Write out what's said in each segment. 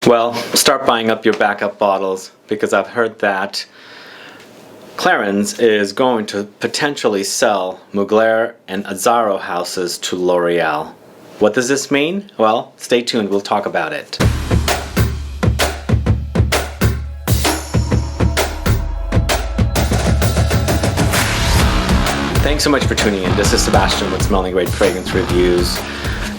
Well, start buying up your backup bottles because I've heard that Clarins is going to potentially sell Mugler and Azzaro houses to L'Oreal. What does this mean? Well, stay tuned, we'll talk about it. Thanks so much for tuning in. This is Sebastian with Smelling Great Fragrance Reviews.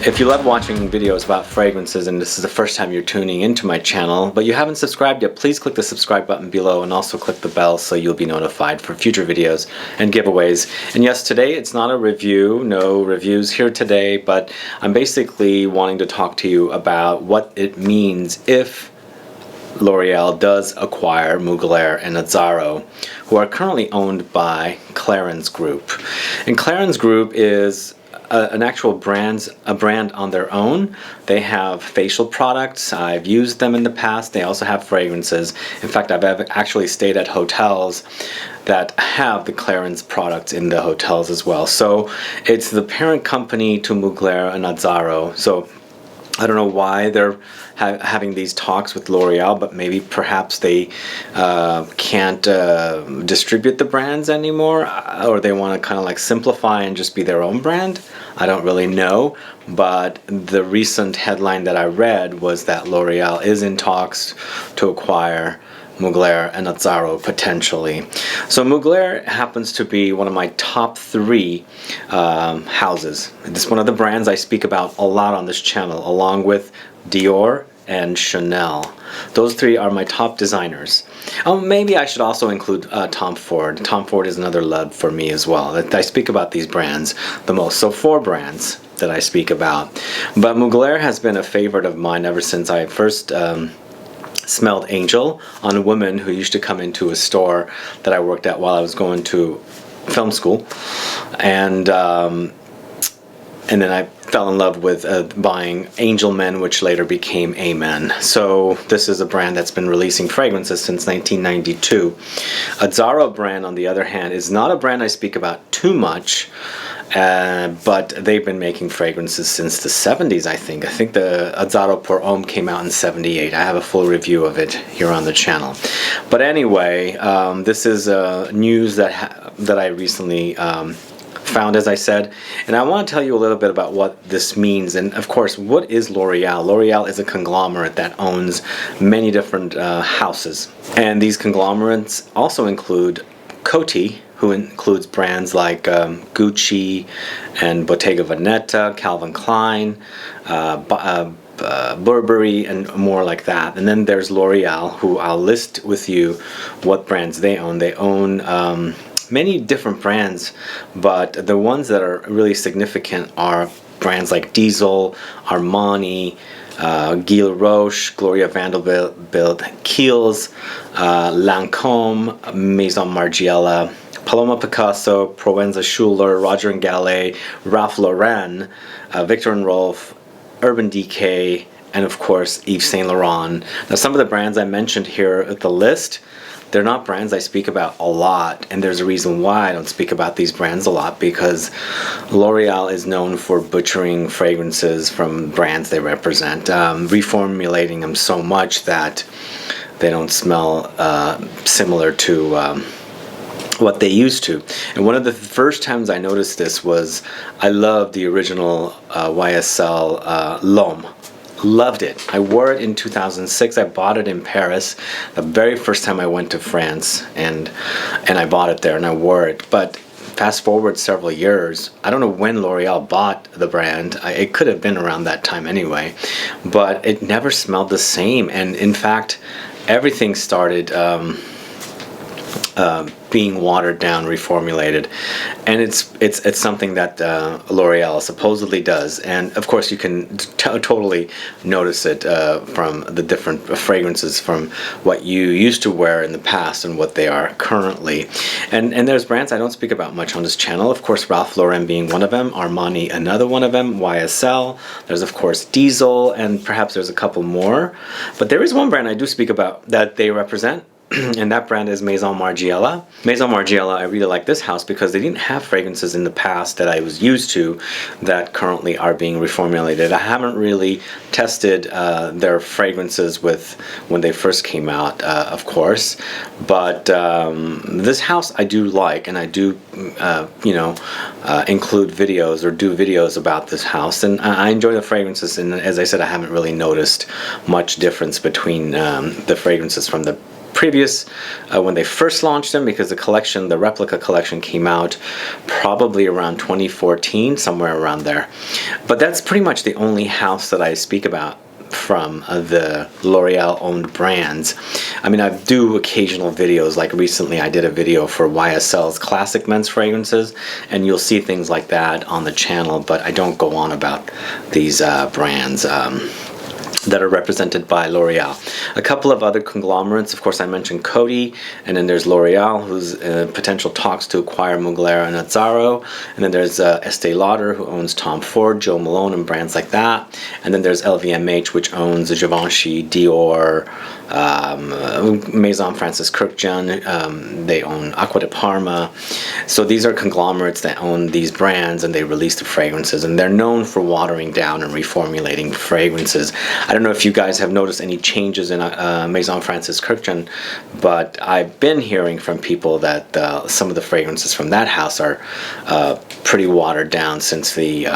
If you love watching videos about fragrances and this is the first time you're tuning into my channel, but you haven't subscribed yet, please click the subscribe button below and also click the bell so you'll be notified for future videos and giveaways. And yes, today it's not a review, no reviews here today, but I'm basically wanting to talk to you about what it means if L'Oreal does acquire Mugler and Azzaro, who are currently owned by Clarins Group. And Clarins Group is an actual brand on their own. They have facial products. I've used them in the past. They also have fragrances. In fact, I've actually stayed at hotels that have the Clarins products in the hotels as well. So it's the parent company to Mugler and Azzaro. So I don't know why they're having these talks with L'Oreal, but maybe perhaps they can't distribute the brands anymore, or they want to kind of like simplify and just be their own brand. I don't really know, but the recent headline that I read was that L'Oreal is in talks to acquire Mugler and Azzaro potentially. So Mugler happens to be one of my top three houses. It's one of the brands I speak about a lot on this channel, along with Dior and Chanel. Those three are my top designers. Maybe I should also include Tom Ford. Tom Ford is another love for me as well. I speak about these brands the most. So 4 brands that I speak about. But Mugler has been a favorite of mine ever since I first smelled Angel on a woman who used to come into a store that I worked at while I was going to film school, and then I fell in love with buying Angel Men, which later became Amen. So this is a brand that's been releasing fragrances since 1992. Azzaro brand, on the other hand, is not a brand I speak about too much, but they've been making fragrances since the 70s, I think. I think the Azzaro Pour Homme came out in 78. I have a full review of it here on the channel. But anyway, this is news that I recently found, as I said, and I want to tell you a little bit about what this means. And of course, what is L'Oreal? L'Oreal is a conglomerate that owns many different houses, and these conglomerates also include Coty, who includes brands like Gucci and Bottega Veneta, Calvin Klein, Burberry, and more like that. And then there's L'Oreal, who I'll list with you what brands they own. They own many different brands, but the ones that are really significant are brands like Diesel, Armani, Gil Roche, Gloria Vanderbilt, Kiehl's, Lancome, Maison Margiela, Paloma Picasso, Provenza Schuler, Roger & Gallet, Ralph Lauren, Victor & Rolf, Urban Decay, and of course Yves Saint Laurent. Now, some of the brands I mentioned here at the list, they're not brands I speak about a lot, and there's a reason why I don't speak about these brands a lot, because L'Oreal is known for butchering fragrances from brands they represent, reformulating them so much that they don't smell similar to what they used to. And one of the first times I noticed this was, I loved the original YSL L'Homme. Loved it. I wore it in 2006. I bought it in Paris the very first time I went to France, and I bought it there and I wore it. But fast forward several years, I don't know when L'Oreal bought the brand. It could have been around that time anyway, but it never smelled the same. And in fact, everything started being watered down, reformulated, and it's something that L'Oreal supposedly does. And of course, you can totally notice it from the different fragrances from what you used to wear in the past and what they are currently. And there's brands I don't speak about much on this channel. Of course, Ralph Lauren being one of them, Armani another one of them, YSL. There's of course Diesel, and perhaps there's a couple more. But there is one brand I do speak about that they represent, and that brand is Maison Margiela. Maison Margiela, I really like this house because they didn't have fragrances in the past that I was used to that currently are being reformulated. I haven't really tested their fragrances with when they first came out, of course, but this house I do like, and I do include videos or do videos about this house, and I enjoy the fragrances, and as I said, I haven't really noticed much difference between the fragrances from the previous when they first launched them, because the replica collection came out probably around 2014, somewhere around there. But that's pretty much the only house that I speak about from the L'Oreal owned brands. I mean, I do occasional videos, like recently I did a video for YSL's classic men's fragrances, and you'll see things like that on the channel, but I don't go on about these brands that are represented by L'Oreal. A couple of other conglomerates, of course I mentioned Coty, and then there's L'Oreal, who's potential talks to acquire Mugler and Azzaro, and then there's Estee Lauder, who owns Tom Ford, Joe Malone, and brands like that, and then there's LVMH, which owns Givenchy, Dior, Maison Francis Kurkdjian, they own Acqua di Parma. So these are conglomerates that own these brands, and they release the fragrances, and they're known for watering down and reformulating fragrances. I don't know if you guys have noticed any changes in Maison Francis Kurkdjian, but I've been hearing from people that some of the fragrances from that house are pretty watered down since the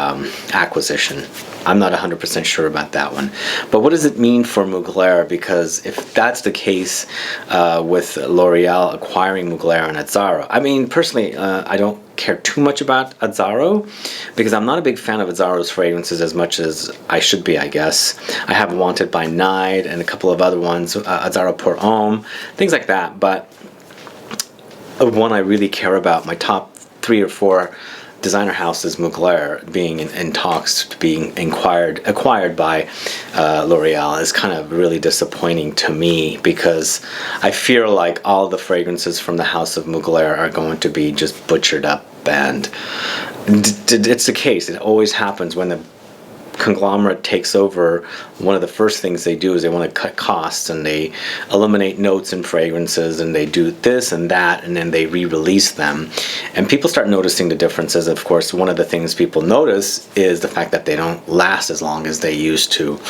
acquisition. I'm not 100% sure about that one. But what does it mean for Mugler? Because if that's the case with L'Oreal acquiring Mugler and Azzaro, I mean, personally, I don't care too much about Azzaro, because I'm not a big fan of Azzaro's fragrances as much as I should be, I guess. I have Wanted by Night and a couple of other ones, Azzaro Pour Homme, things like that. But one I really care about, my top 3 or 4 designer houses, Mugler being in talks to being acquired by L'Oreal, is kind of really disappointing to me, because I fear like all the fragrances from the house of Mugler are going to be just butchered up, and it's the case. It always happens when the conglomerate takes over. One of the first things they do is they want to cut costs, and they eliminate notes and fragrances, and they do this and that, and then they re-release them, and people start noticing the differences. Of course, one of the things people notice is the fact that they don't last as long as they used to.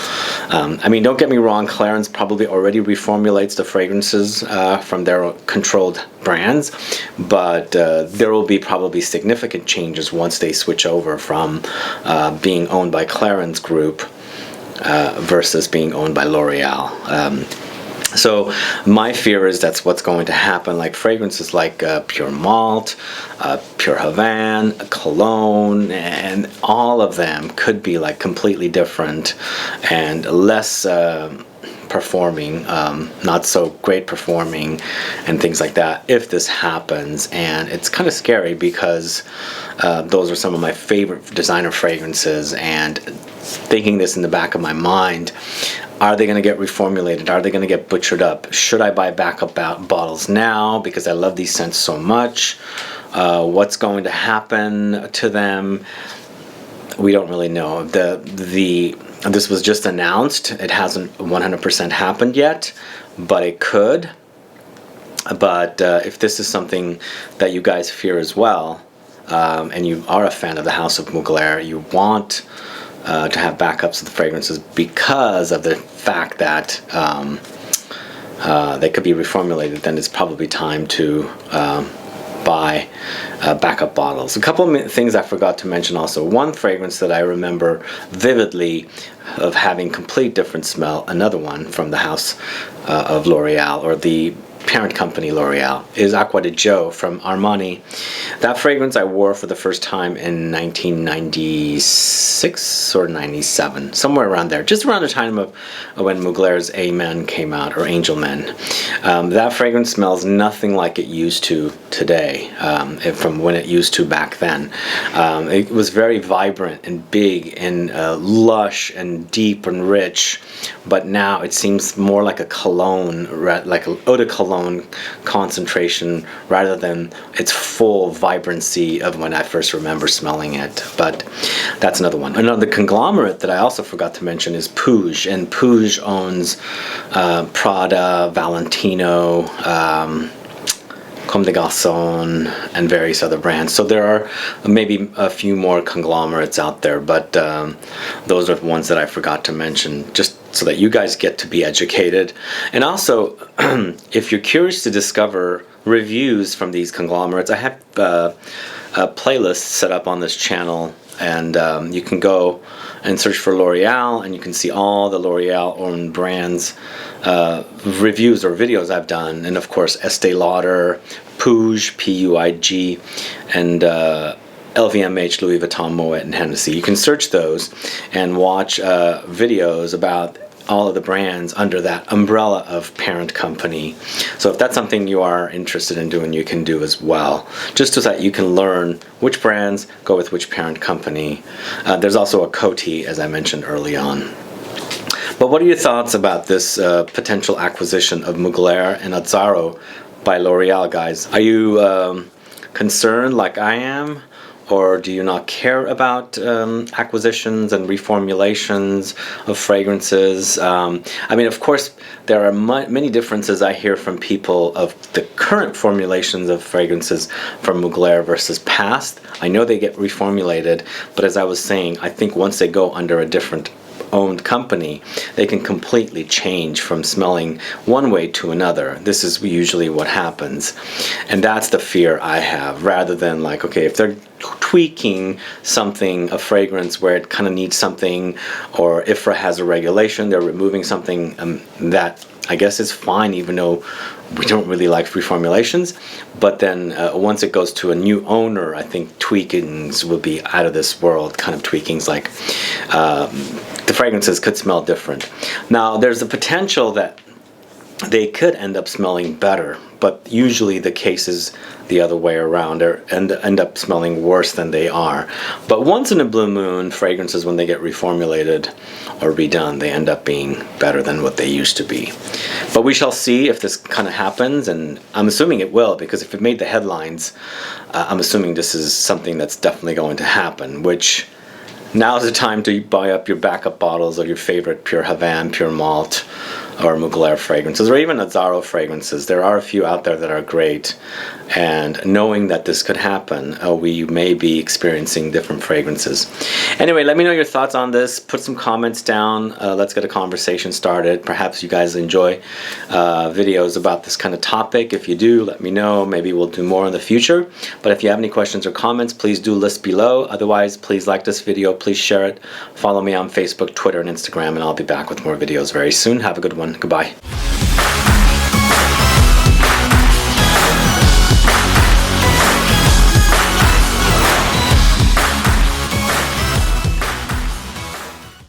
I mean, don't get me wrong, Clarins probably already reformulates the fragrances from their controlled brands, but there will be probably significant changes once they switch over from being owned by Clarins Group versus being owned by L'Oreal. So my fear is that's what's going to happen. Like fragrances like Pure Malt, Pure Havane, Cologne, and all of them could be like completely different and less performing, not so great performing, and things like that if this happens. And it's kind of scary, because those are some of my favorite designer fragrances, and thinking this in the back of my mind, are they going to get reformulated? Are they going to get butchered up? Should I buy backup bottles now because I love these scents so much? What's going to happen to them? We don't really know. This was just announced. It hasn't 100% happened yet, but it could. But if this is something that you guys fear as well, and you are a fan of the House of Mugler, you want to have backups of the fragrances because of the fact that they could be reformulated, then it's probably time to buy backup bottles. A couple of things I forgot to mention also. One fragrance that I remember vividly of having complete different smell, another one from the house of L'Oreal, or the parent company L'Oreal, is Acqua di Gio from Armani. That fragrance I wore for the first time in 1996 or 97, somewhere around there, just around the time of when Mugler's Amen came out, or Angel Men. That fragrance smells nothing like it used to today, from when it used to back then. It was very vibrant and big and lush and deep and rich, but now it seems more like a cologne, like an eau de cologne flown concentration rather than its full vibrancy of when I first remember smelling it. But that's another one. Another conglomerate that I also forgot to mention is Puig, and Puig owns Prada, Valentino, Comme des Garçons, and various other brands. So there are maybe a few more conglomerates out there, but those are the ones that I forgot to mention, just so that you guys get to be educated. And also, if you're curious to discover reviews from these conglomerates, I have a playlist set up on this channel, and you can go and search for L'Oreal, and you can see all the L'Oreal owned brands reviews or videos I've done, and of course Estee Lauder, Puig, P-U-I-G, and LVMH, Louis Vuitton, Moet, and Hennessy. You can search those and watch videos about all of the brands under that umbrella of parent company. So if that's something you are interested in doing, you can do as well, just so that you can learn which brands go with which parent company. There's also a Coty, as I mentioned early on. But what are your thoughts about this potential acquisition of Mugler and Azzaro by L'Oreal, guys? Are you concerned like I am? Or do you not care about acquisitions and reformulations of fragrances? I mean, of course, there are many differences I hear from people of the current formulations of fragrances from Mugler versus past. I know they get reformulated, but as I was saying, I think once they go under a different owned company, they can completely change from smelling one way to another. This is usually what happens, and that's the fear I have, rather than like, okay, if they're tweaking something, a fragrance where it kind of needs something, or IFRA has a regulation, they're removing something, that I guess is fine, even though we don't really like reformulations. But then once it goes to a new owner, I think tweakings will be out of this world, kind of tweakings like the fragrances could smell different. Now, there's a potential that they could end up smelling better, but usually the case is the other way around, or end up smelling worse than they are. But once in a blue moon, fragrances, when they get reformulated or redone, they end up being better than what they used to be. But we shall see if this kind of happens, and I'm assuming it will, because if it made the headlines, I'm assuming this is something that's definitely going to happen, which now's the time to buy up your backup bottles of your favorite Pure Havane, Pure Malt, or Mugler fragrances, or even Azzaro fragrances. There are a few out there that are great, and knowing that this could happen, we may be experiencing different fragrances. Anyway, let me know your thoughts on this. Put some comments down. Let's get a conversation started. Perhaps you guys enjoy videos about this kind of topic. If you do, let me know. Maybe we'll do more in the future. But if you have any questions or comments, please do list below. Otherwise, please like this video. Please share it. Follow me on Facebook, Twitter, and Instagram, and I'll be back with more videos very soon. Have a good one. Goodbye.